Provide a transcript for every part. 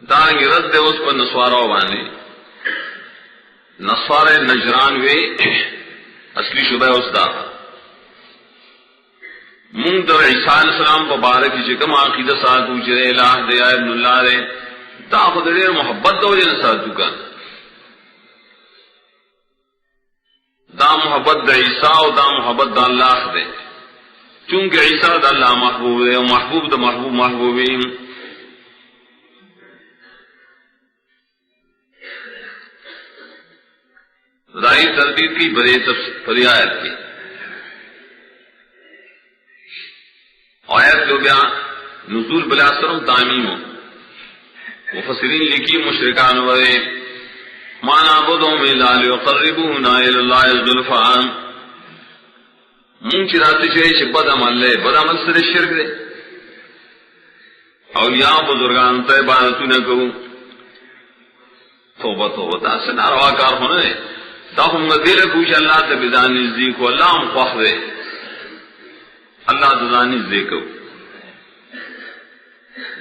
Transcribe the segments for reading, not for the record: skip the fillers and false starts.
دارنگی رد دے اس پر نسوارا بانے نصارى نجران وے اصلی شبہ اس دا مونگ در عیسیٰ علیہ السلام پا بارکی چکم عقیدہ ساتھو چرے الہ دے یا ابن اللہ دے دا خود دیر محبت دو جن ساتھو کن دا محبت دا عیسیٰ و دا محبت دا اللہ دے چونکہ عیسیٰ دا اللہ محبوب دے و محبوب دا محبوب محبوبین رائی تردید کی بڑے پری آیت کی آیت جو گیا نزول بلا سرم تعمیم مفسرین لکھی مشرکان ورے ما نعبدهم الا ليقربونا الى الله زلفى من چراتے چھے چھ بد عمل لے بد عمل سے شرک دے اولیاء بزرگان تے عبادتوں نہ کروں توبہ توبہ تا سے ناروا کار ہونا ہے دا ہم دل کوش اللہ تے بدان نزدیک کو اللہ ہم خوف دے اللہ دزان نزدیک کو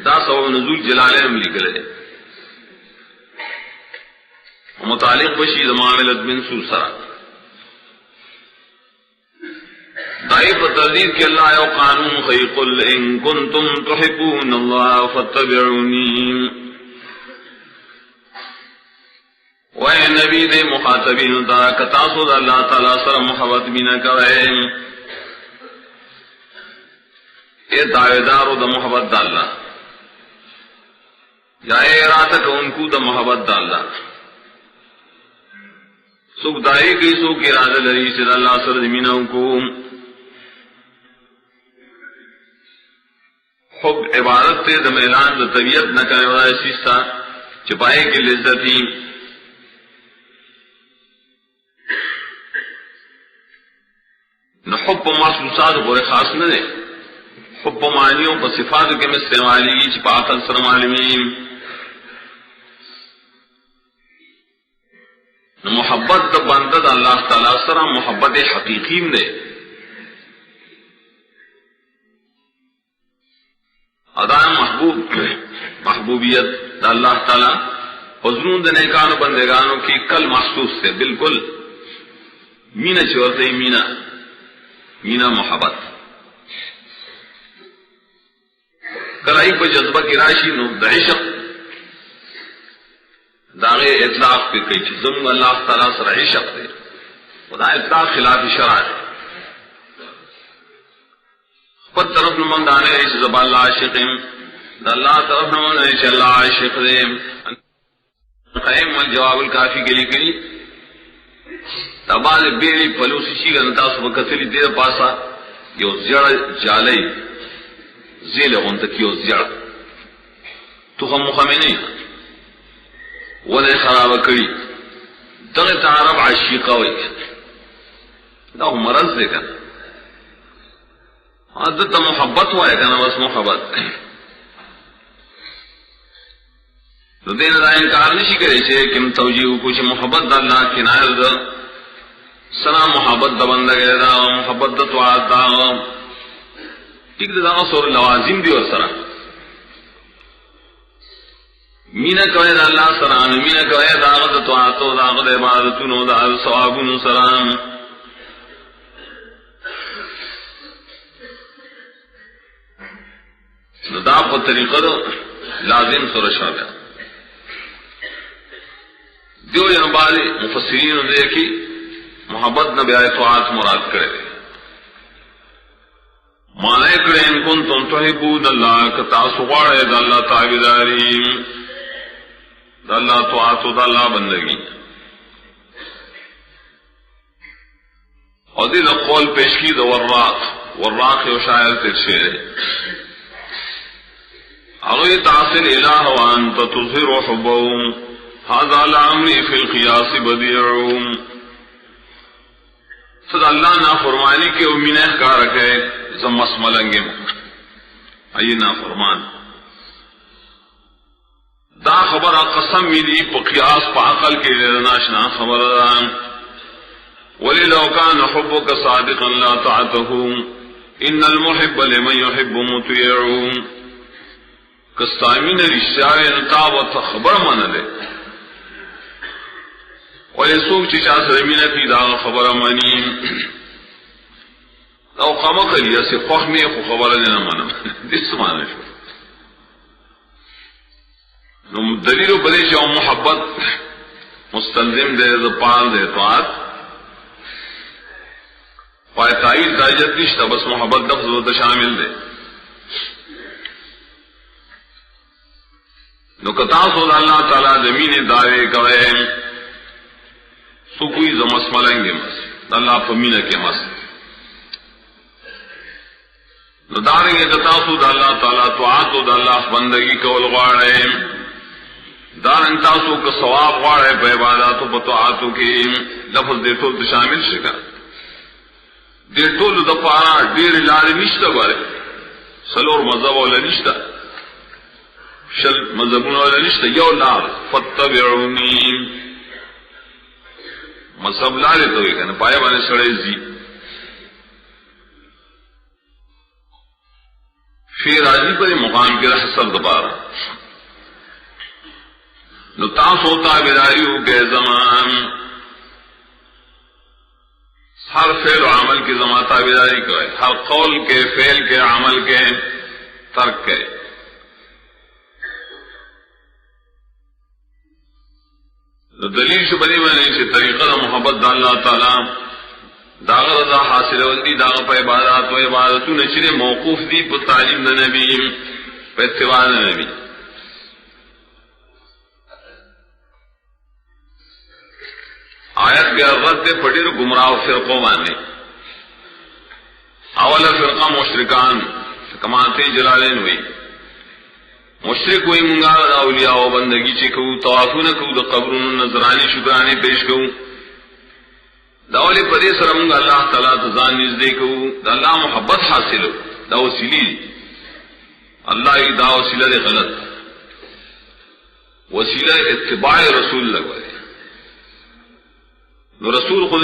دا سو نزول جلالہ میں لکھ رہے متعلق بشید معاملت بن سوسرا دائف تردید کہ اللہ یو قانون خی قل ان کنتم تحبون اللہ فاتبعونی وے نبی دے مخاطبین دا کتاسو دا اللہ تعالیٰ سر محبت بینا کرے اے دعویدارو دا محبت دا اللہ یا اے ارادت انکو دا محبت دا اللہ سوک دائی کی سوک ارادہ لری سید اللہ سر زمینوں کو حب عبادت تے دم اعلان دا طبیعت نہ کرے والا سیسا چپائے کی لذتی نہ حب محسوسات بورے خاص نہ دے حب معنیوں پر صفات کے میں استعمالی کی چپا عقل سرم عالمین محبت دا بندد اللہ تعالیٰ سرم محبت حقیقیم دے ادا محبوب محبوبیت دا اللہ تعالیٰ حضرون دا نیکانو بندگانوں کی کل محسوس سے بالکل مینا چورتے مینا محبت کلائی پہ جذبہ کی راشی نو دا عشق داغے اطلاق پہ کئی چیزوں اللہ تعالیٰ سر عشق دے خدا اطلاق خلاف شرع ہے خود طرف نمان دانے اس زبان اللہ عاشق دا اللہ طرف نمان دانے چا اللہ عاشق دے قیم والجواب الکافی کے لئے کری تبال بیلی پلوسی چی گنتا صبح کتلی دیر پاسا یو زیڑ جالی زیل غنتک یو زیڑ تو خم مخمی نہیں ولے خراب کری دغت عرب عشیقہ ہوئی دا مرض دے کنا عادت محبت ہوا ہے کنا بس محبت تو دین دا انکار نشی کرے چھے کم توجیہ کچھ محبت دا اللہ کنائر دا سنا محبت دا بندگے دا محبت دا توعاد دا ایک دا سور لوازم دی اور سرا مینا کوئے دا اللہ سران مینا کوئے دا غد توعاتو دا غد عبادتونو دا ثوابونو سران دا پا طریقہ دا لازم سرشا گیا دیو جنبال مفسرین دے کی محبت نبی آئے توعات مراد کرے مانے کرے ان کنتم تحبون اللہ کتاسو غاڑے دا اللہ تعبیداریم دا اللہ توعاتو دا اللہ بندگی اور دا قول پیش کی دا وراق و شاعر ترشیر اغوی تاثر الہ وانت تظہر حبهم هذا العمری فی القیاس بدیعون صد اللہ نا فرمانی کے امینہ کا رکھے زمس ملنگے آئیے نا فرمان دا خبر قسم میری پا قیاس پا عقل کے لئے ناشنا خبر دان ولی لو کان حبک صادقا لا تعته ان المحب لمن يحب مطیعون کستامین رشتیاوی نتا و خبر من لے ولی سوک چی چا سرمین کی دا خبر منی او قمق لیا سی فخمی خو خبر دینا منم دیس مانا شو نو دلیلو بدے چاو محبت مستلزم دے پال دے طاعت پائے تائید دائجت نشتا بس محبت لفظ و شامل دے نو کتاسو دا اللہ تعالی زمین دعوے کوئے سو کوئی زمس ملیں گے مس اللہ فمینہ کے مس نو داریں گے کتاسو دا اللہ تعالی طاعت و دا اللہ بندگی کول غواڑے دارن تاسو کا ثواب غواړي په عبادتو په طاعتو کې لفظ دې ټول شامل شګه دې ټول د پاره ډېر لارې نشته غواړي سلور مذهب ولا نشته شل مذهبونه ولا نشته یو لار فتبعوني مذهب لارې ته وي کنه پای باندې سړی زی فی راضی پر مقام کې حسب دوباره نو تاسو تابعداریو کے زمان ہر فعل و عمل کی زمان تابعداری کرے ہر قول کے فعل کے عمل کے ترک کرے دلیل شو بنی میں نے طریقہ محبت دا اللہ تعالی داغ رضا حاصل وندی داغ پہ عبادات و عبادتوں نے چنے موقوف دی پر تعلیم دا نبی پر اتباع دا نبی آیت بیا رد پڑیر گمراہ فرقوں مانے اولا فرقہ مشرکان کماتے جلالین ہوئی مشرک ہوئی منگا دا اولیاء و بندگی چکو طوافو نکو دا قبرون نظرانی شکرانی پیش کو دا اولی پدے سر منگا اللہ تعالیٰ تزان نزدے کو دا اللہ محبت حاصل دا وسیلی اللہ دا وسیلہ دے غلط وسیلہ اتباع رسول لگوائے نو رسول خود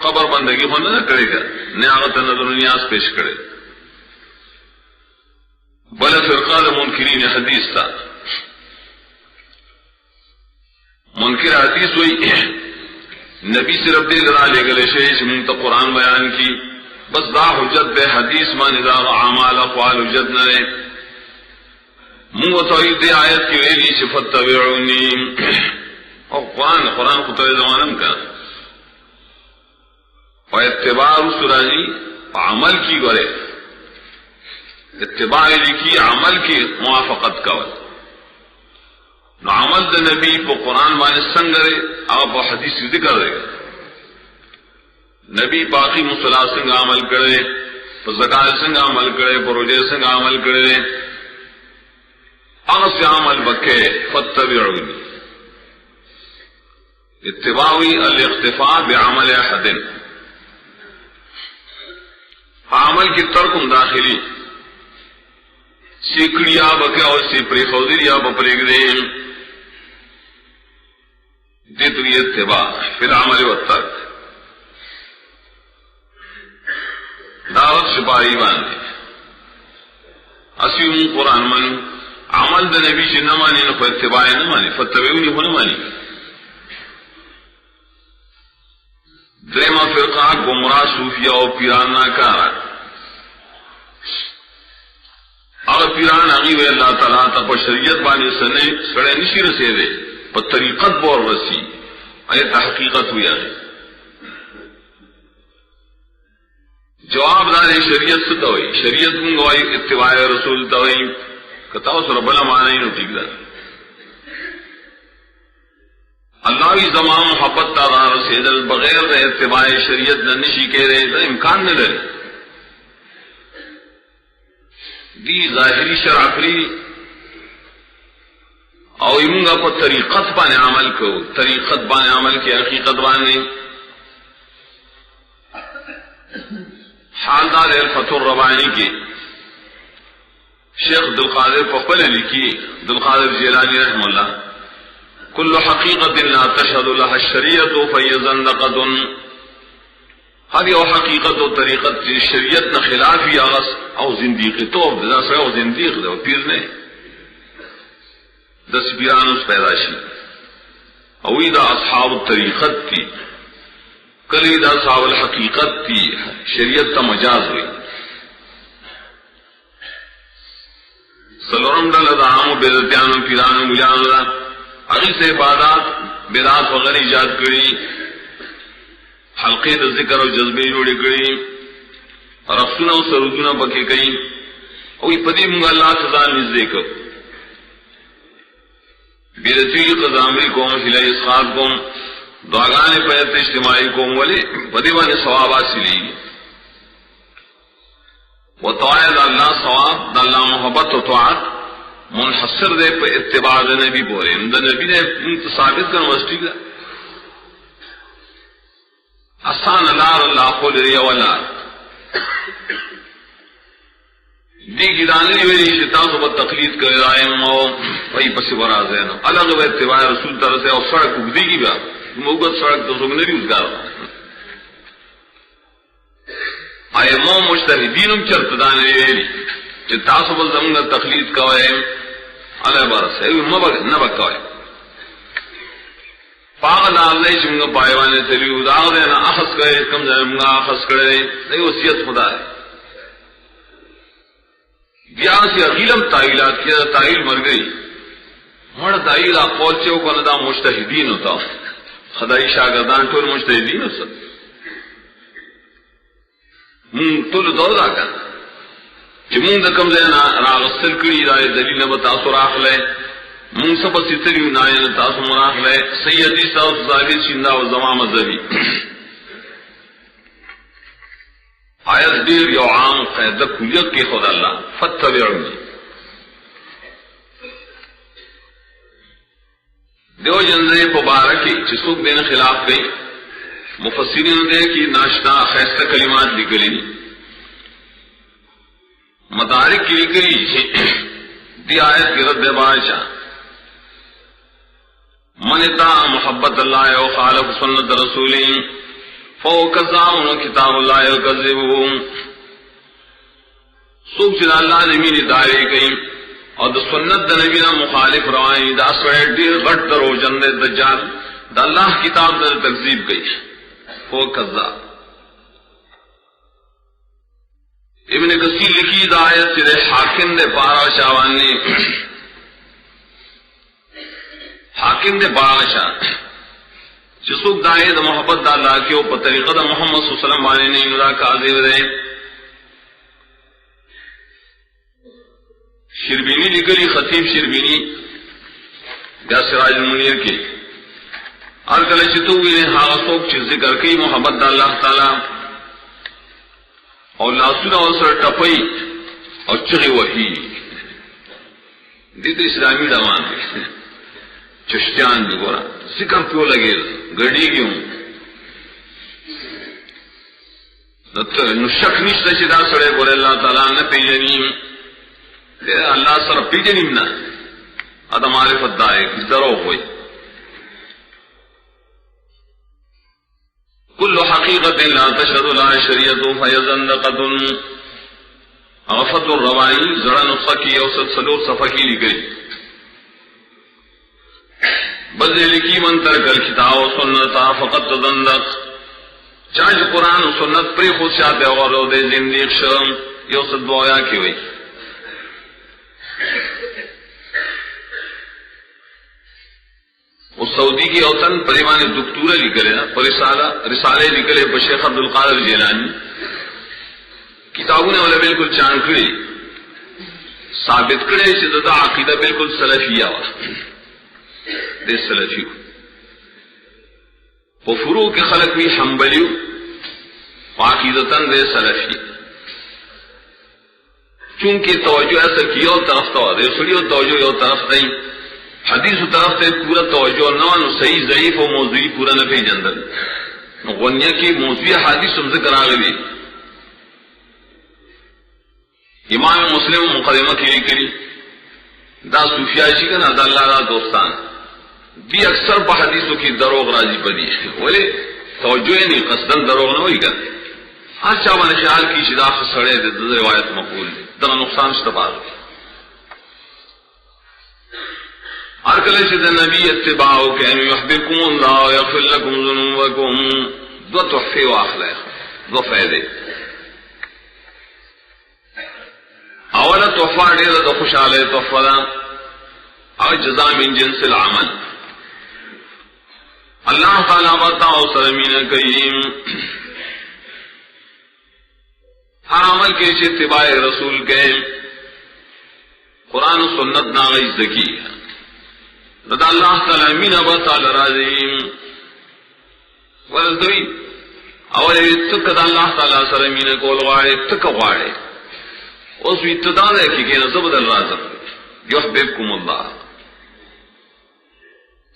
قبر بندگی خود نہ کرے گا نیاغت نظر نیاز پیش کرے بل فرقہ منکرین حدیث تھا منکر حدیث ہوئی نبی صرف دے لڑا لے گلے شیش منت قرآن بیان کی بس دا حجت بے حدیث مان اذا اعمال اقوال حجت نہ رہے منہ توحید دے آیت کی ویلی صفت تبعونی اور قرآن خطر زمانم کا اور اتباع رسول عمل کی گرے اتباع لکی عمل کی موافقت کول نو عمل دا نبی پا قرآن بانے سنگرے آپ پا حدیث ذکر رہے نبی باقی مصلاح سنگ عمل کرے پا زکاة سنگ عمل کرے پا روجے سنگ عمل کرے اغس عمل بکے فتبعونی اتباعی الاقتفاء بعمل احد عمل کی ترکم داخلی سیکڑیا بکے اور سی پری خودریا بپریگ دے دیتری اتباع فی العمل والترک دعوت شپاہی باندے اسیون قرآن من عمل دا نبی سے نہ مانی نہ اتباع نہ مانی فتبعونی ہو نہ مانی درما فرقہ گمراہ صوفیہ اور پیران ناکارا اگر پیران آگی وے اللہ تعالیٰ تک شریعت بانے سنے سڑے نشی رسے دے پر طریقت بور رسی ایت حقیقت ہوئی آگے جواب دارے شریعت سے دوئی شریعت منگوائی اتباع رسول دوئی کتاو سر بلا معنی نو ٹھیک دار اللہ بھی زمان محبت تاغار سیدل بغیر دے اتباع شریعت ننشی کہہ رہے تو امکان نہ رہے دی ظاہری شرعفری او امونگا پا طریقت بانے عمل کو طریقت بانے عمل کی حقیقت بانے حالدار الفتح الربانی کی شیخ دلقادر پپل لکھی دلقادر جیلانی رحم اللہ کل حقیقت لا تشهد لها الشریعت فهي زندقۃ ہر یو حقیقت و طریقت کی شریعت نہ خلاف ہی آغاز او زندیقی تو دا سو زندیق دے پیر نے تصویران اس پیداشی اوی دا اصحاب الطریقت تھی کلی دا اصحاب الحقیقت تھی شریعت تا مجاز ہوئی سلورم ڈل دا عام بیدتیانو پیرانو مجانو دا اگی سے عبادات بیدات وغیرہ ایجاد کری حلقے دا ذکر و جذبے جوڑے کری رفسونا و سرودونا بکے کئی اوی پدی منگا اللہ سزا نزدے کر بیدتی قضامری قوم حلی اسخاد قوم دعاگان پیت اجتماعی قوم والے پدیوان ثواب حاصلی و طاعت اللہ ثواب دا اللہ محبت و طاعت منحصر دے پہ اتباع نبی بورے دا نبی نے ثابت کر وسطی کا آسان لار اللہ قول ریا والار دی گدانی ویلی شیطان کو تقلید کر رائے مو وہی پس براز ہے نا الگ وہ اتباع رسول طرح سے اور سڑک اگدی کی بات موگت سڑک تو سگنے بھی ازگار آئے مو مجتہدینم چرت دانے ویلی چی تاسو بل زمانگا تقلید کوئے علیہ برس ہے نبک کوئے پاگل آلے چمگا پائیوانے تلیو داغ دینا اخص کرے کم زمانگا اخص کرے نہیں وسیعت خدا ہے بیا سی اغیلم تائیلات کیا تائیل مر گئی مڑ تائیل اقوال چے کو ندا مجتہدین ہوتا خدای شاگردان ټول مجتہدین ہوتا من ټول دور راکا چې مونږ د کوم ځای نه راغستل کړي دا دلیل نه تاسو راخله مونږ سبا ستړي نه تاسو مراخله سیدی صاحب ظاهر شیندا او زمام مذهبی آیت دیر یو عام قاعدہ کلیت کی خدا اللہ فتبعونی دیو جنزے مبارکی چسوک دین خلاف گئی مفسرین دے کی ناشتہ خیستہ کلمات لکلی مدارک کی لکلی دی آیت کی رد بادشاہ من اتبع محبت اللہ و خالف سنت رسولین فوکزاؤن کتاب اللہ وکذبون سوک چلا اللہ نمین دائرے گئی اور دا سنت دا نبینا مخالف روائیں دا سوئے دیر غٹ درو جند دجال دا اللہ کتاب دا تکذیب گئی فوکزا ابن کثیر لکھی دا آیت چلے حاکم دے پارا شاوان نے حاکم دے پارا شاہ جسوک دائے دا محبت دا اللہ کیوں پا طریقہ دا محمد صلی اللہ علیہ وسلم بانے نہیں ندا کاذب دے شربینی لکلی خطیب شربینی یا سراج المنیر کی ارکل چتوئی نے حاغسوک چیز ذکر کی محبت دا اللہ تعالی اور لاسونا اور سر ٹپئی اور چغی وحی دیتے اسلامی ڈامان ہے چشتیان بھی گورا ذکر کیوں لگے گڑی کیوں نشک نشتا چدا سڑے گورے اللہ تعالیٰ نہ پیجنیم اللہ سر پیجنیم نا ادھا معرفت دائے درو ہوئی کل حقیقت لا تشہد لا شریعت فیزندقت غفت الروائی زرع نسخہ کی اوسط سلور صفحہ کی لکھی بل لکی من ترک الکتاب و سنتا فقط تزندق چاہج قرآن و سنت پری خود شاہتے اور دے زندیق شرم یہ اسد دعایا کی ہوئی اس سعودی کی اوطن پریمان دکتورہ لکھلے نا رسالے لکھلے بشیخ عبدالقادر جیلانی کتابوں نے والا بالکل چانکڑی ثابت کرے چیزا عقیدہ بالکل سلفیہ ہوا دے سلفیو وہ فروع کے خلق بھی حنبلیو عقیدتاً دے سلفی چونکہ توجہ ایسا کی اور طرف تو دے سڑی اور توجہ اور طرف نہیں حدیث و طرف تے پورا توجہ نوانو صحیح ضعیف و موضوعی پورا نہ پہ جندر غنیہ کی موضوعی حدیث ہم ذکر آگلی امام مسلم مقدمہ کی لکلی دا صوفیائشی کا نا دا اللہ را دوستان دی اکثر پا حدیثوں کی دروغ راضی پدی ولی توجہ نہیں قصدن دروغ نہ ہوئی گا ہر چاہوان خیال کی شدا خسڑے دے دے روایت مقبول دے دنا نقصان شتبار کله چې د نبی اتباع وکړئ يحببكم الله ويغفر لكم ذنوبكم. دو تحفه واخله، دو فائدې. اوله تحفه ډېره د خوشاله تحفه ده او جزاء من جنس العمل. اللہ تعالیٰ بتاؤ سرمین کریم ہر عمل کے اتباع رسول کے قرآن و سنت ناغی زکی ہے رضا اللہ تعالیٰ مین بتا لرازیم ورزدوی اول اتقد اللہ تعالیٰ سرمین کول غاڑے اتق غاڑے اس بھی ابتدا ہے کہ نصب الرازم یحببکم اللہ.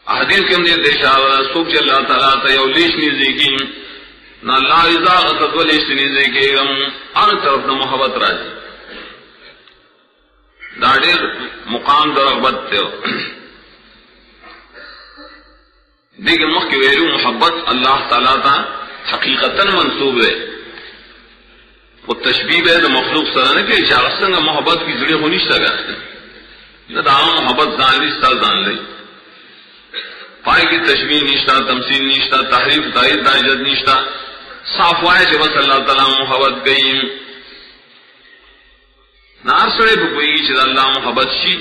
حدیث کے اندر اشارہ سوچ اللہ تعالیٰ تا یو لیش نیزی کی نہ لا رضا غصت و لیش نیزی کی غم ہر طرف نہ محبت راجی داڑیر مقام در رغبت تے دیکھ مخ کی ویلو محبت اللہ تعالیٰ تا حقیقتا منصوب ہے وہ تشبیب ہے تو مخلوق سرانے کے اشارہ سنگا محبت کی ذریعہ ہونی شتا نہ دعا محبت زان لی ستا زان لی پائے کی تشبیہ نشتا، تمثیل نشتا، تحریف تائید دائجت نشتا، صاف وائے کہ بس اللہ تعالیٰ محبت گئی نار سڑے بکوئی گی چیز اللہ محبت شی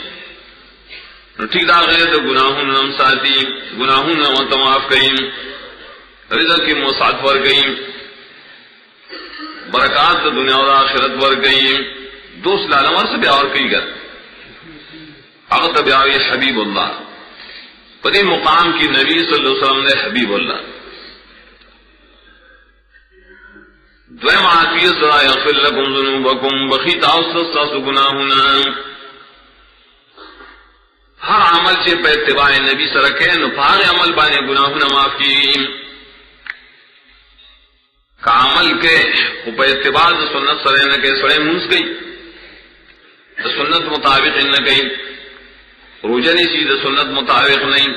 ٹھیک دا غیر تو گناہون نم ساتی گناہون نم تماف گئی رزق کی موسعات ور گئی برکات دنیا و آخرت ور گئی دوست لالمر سے بھی اور کئی گر اغت بیاوی حبیب اللہ پدی مقام کی نبی صلی اللہ علیہ وسلم نے حبیب اللہ دویم عافیت سرا یغفر لکم ذنوبکم بخیت آوست ساسو گناہونا ہر عمل سے پہ اتباع نبی سرکے نفاق عمل بانے گناہونا معاف کی کا عمل کے پہ اتباع سنت سرے نہ کہ سڑے منس گئی سنت مطابق نہ گئی روجنی سید سنت مطابق نہیں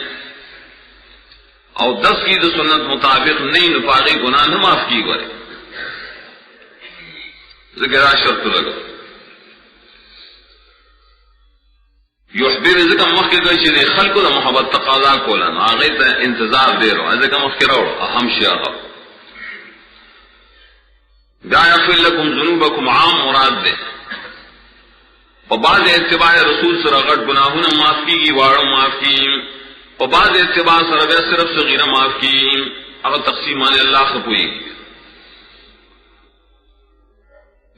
اور 10 کی سنت مطابق نہیں نفاقی گناہ نہ معاف کی گئے ذکر شرط لگا یحبب ذکر مخی گئی چیزیں خلق دا محبت تقاضا کولا آغیت انتظار دے رہو ذکر مخی رو اہم شیعہ بیا یغفر لکم ذنوبکم عام مراد دے اور بعض اتباع رسول سر غٹ گناہوں معاف کی گی واڑوں معاف کی اور بعض اتباع سر صرف صغیرہ معاف کی اگر تقسیمان اللہ سے پوئی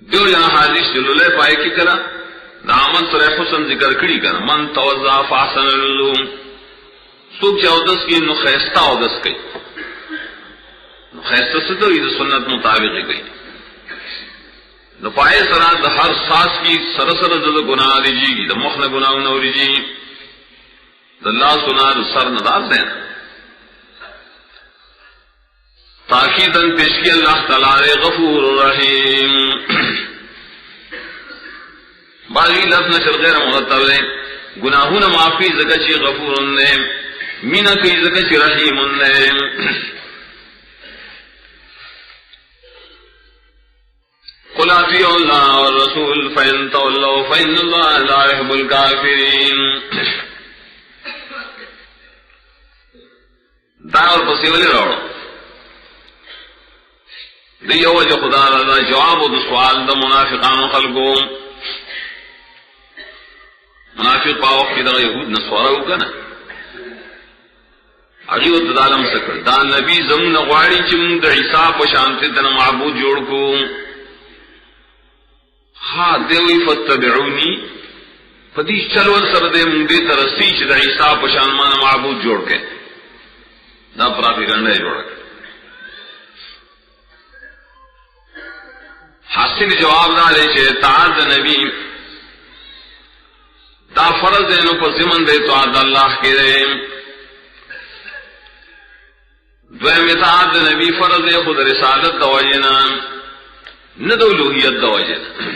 جو یہاں حادث جلولے پائے کی کرا دامن سر حسن ذکر کری کر من توضع فاحسن الوضو سوک چودس کی نخیستہ عودس کی نخیستہ سے تو یہ سنت مطابق گئی نپائے سرات ہر ساس کی سرسر زد گناہ دیجی گی دا مخن گناہ نوری جی دا اللہ سنار سر ندار دینا تاکیدن پیشکی اللہ تعالی غفور رحیم باقی لفظ نشر غیر مرتب ہے گناہون معافی زکچی غفور نے مینا کی زکچی رحیم نے قل اطیعوا اللہ والرسول فإن تولوا فإن اللہ لا يحب الكافرین دعوت پسی ولی روڑو دیو وجہ خدا رضا جواب و سوال دا منافقان خلقو منافق پاوق کی دا یہود نسوارا ہوگا نا اگیو دالم سکر دا نبی زمون غواری چم دا عیسیٰ پشانتی دن معبود جوڑ کو ہاں دیوی فتبعونی فدیش چلول سر دے مندی ترسی چھ دا عیسیٰ پشان مان معبود جوڑ کے دا پراپی گنڈے جوڑ کے حاصل جواب دا لے چھے اطاعت دا نبی دا فرض ہے نو پر زمن دے تو عد اللہ کے دے دویم اطاعت دا نبی فرض ہے خود رسالت دا وجنا ندو لوحیت دا وجنا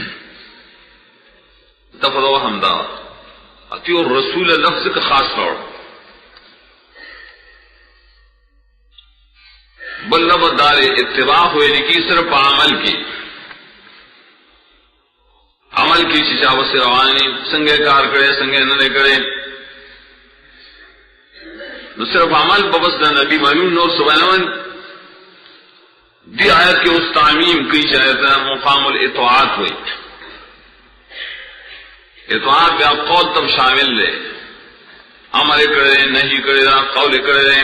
دفدو حمدہ اتیو رسول لفظ کا خاص طور بل نبت دار اتباع ہوئے لکی صرف عمل کی عمل کی چچا وسی روانی سنگے کار کرے سنگے نہ کرے نو صرف عمل ببس دا نبی منون نور سبحانون دی آیت کے اس تعمیم کی چاہتا مقام الاطاعت ہوئی. اطاعت بیا قول تم شامل لے عمل کرے نہیں کرے قول کرے.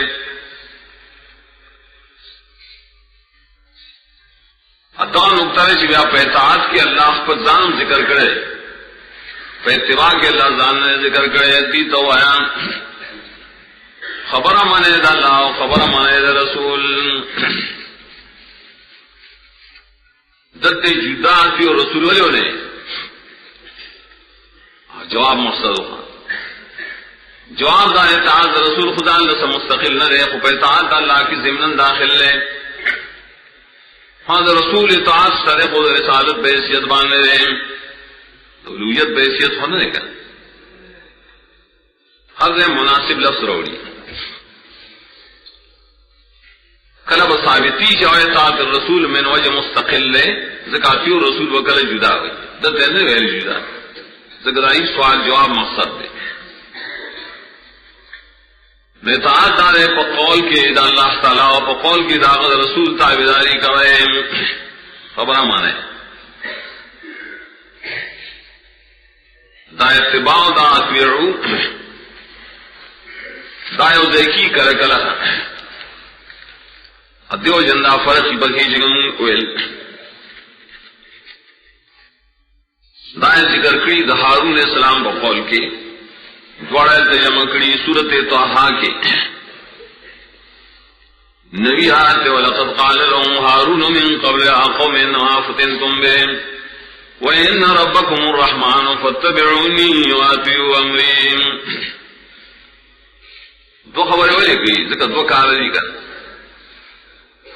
اتوا نقطہ ہے کہ آپ اطاعت کے اللہ پر ظالم ذکر کرے پہ اتباع کے اللہ ظالم ذکر کرے دی تو آیا خبر مانے دا اللہ خبر مانے دا رسول دتے جدا تھی اور رسول والوں نے جواب مقصد ہوا جواب دا اطاعت رسول خدا اللہ سے مستقل نہ رہے خو اطاعت اللہ کی ضمن داخل لے. ہاں رسول اطاعت سارے خود رسالت بحیثیت باندھے رہے اولویت بحیثیت ہونے کا ہر مناسب لفظ روڑی کلب ثابتی جوائے اطاعت الرسول من وجہ مستقل لے زکاتی و رسول وکل جدا ہوئی دت ہے غیر جدا زکرائی سوال جواب مقصد دے اطاعت دار پا قول کے دا اللہ تعالیٰ و پا قول کی داغت رسول تابعداری کرے خبرہ مانے دا اتباع دا اتبعو دا یو دیکھی کرکلہ دیو جندہ فرسی بکی جگم اویل دا ذکر کری دا ہارون علیہ السلام پا قول کے دوڑا ترجمہ کری سورت طٰہٰ کے نبی آتے وَلَقَدْ قَالَ لَهُمْ هَارُونُ مِنْ قَبْلِ قَوْمٍ مَا فَتَنْتُمْ بِهِمْ وَإِنَّ رَبَّكُمُ الرَّحْمَنُ فَاتَّبِعُونِي وَأَطِيعُوا أَمْرِي. دو خبریں ہوئے گئی ذکر دو کارجی کر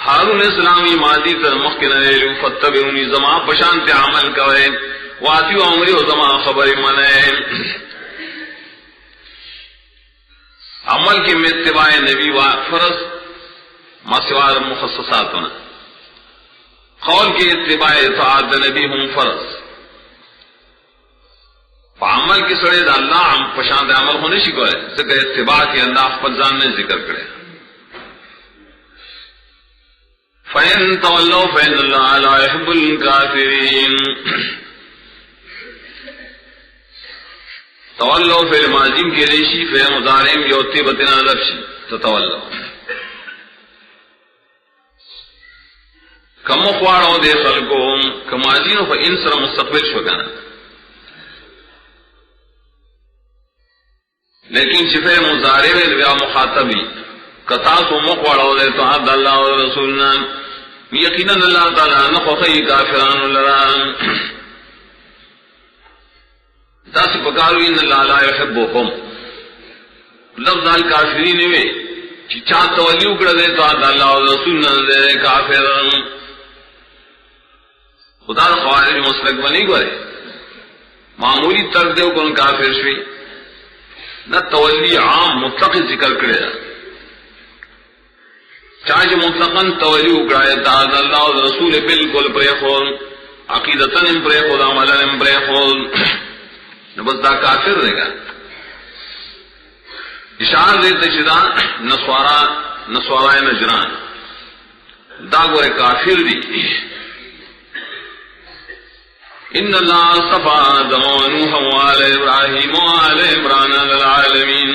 ہارون اسلامی مادی تر مخکن ریلو فَاتَّبِعُونِي زما پشانت عمل کرے وَأَطِيعُوا أَمْرِي و زما خبر منائے. عمل کے میں اتباع نبی و فرض ماسوار مخصصات ہونا قول کے اتباع اطاعت نبی ہم فرض عمل کی سڑے دا اللہ پشاند عمل ہونے شکو ہے ذکر اتباع کے اللہ فضان نے ذکر کرے. فَإِن تَوَلَّوْا فَإِنَّ اللَّهَ لَا يُحِبُّ الْكَافِرِينَ. تولو فعل ماضیم کی ریشی فعل مضارعیم یوتی بتنا لفشی تتولو کم خوارو دے خلقو کماجینو فا انسر مستقبل شکانا لیکن شفع مضارع بیا مخاطبی کتاسو مخوارو دے تو عبد اللہ و رسولنا یقینا اللہ تعالی نخوخی کافران لران داس پکارو ان اللہ لا يحبكم لفظ الکافرین وی چې چا تولی وکړه دې ته الله او رسول نه دې کافر خدا خوارج مسلک بنی ګوره معمولی طرز دې کو کافر شوی نہ تولی عام مطلق ذکر کړی چا چې مطلقاً تولی وکړه ته الله او رسول بالکل پرې خو عقیدتن پرې خو عملن پرې خو بس دا کافر رہے گا. اشار دیتے شدہ نسوارا نجران دا گورے کافر دی. ان اللہ صفا آدم و نوح و آل ابراہیم و آل عمران للعالمین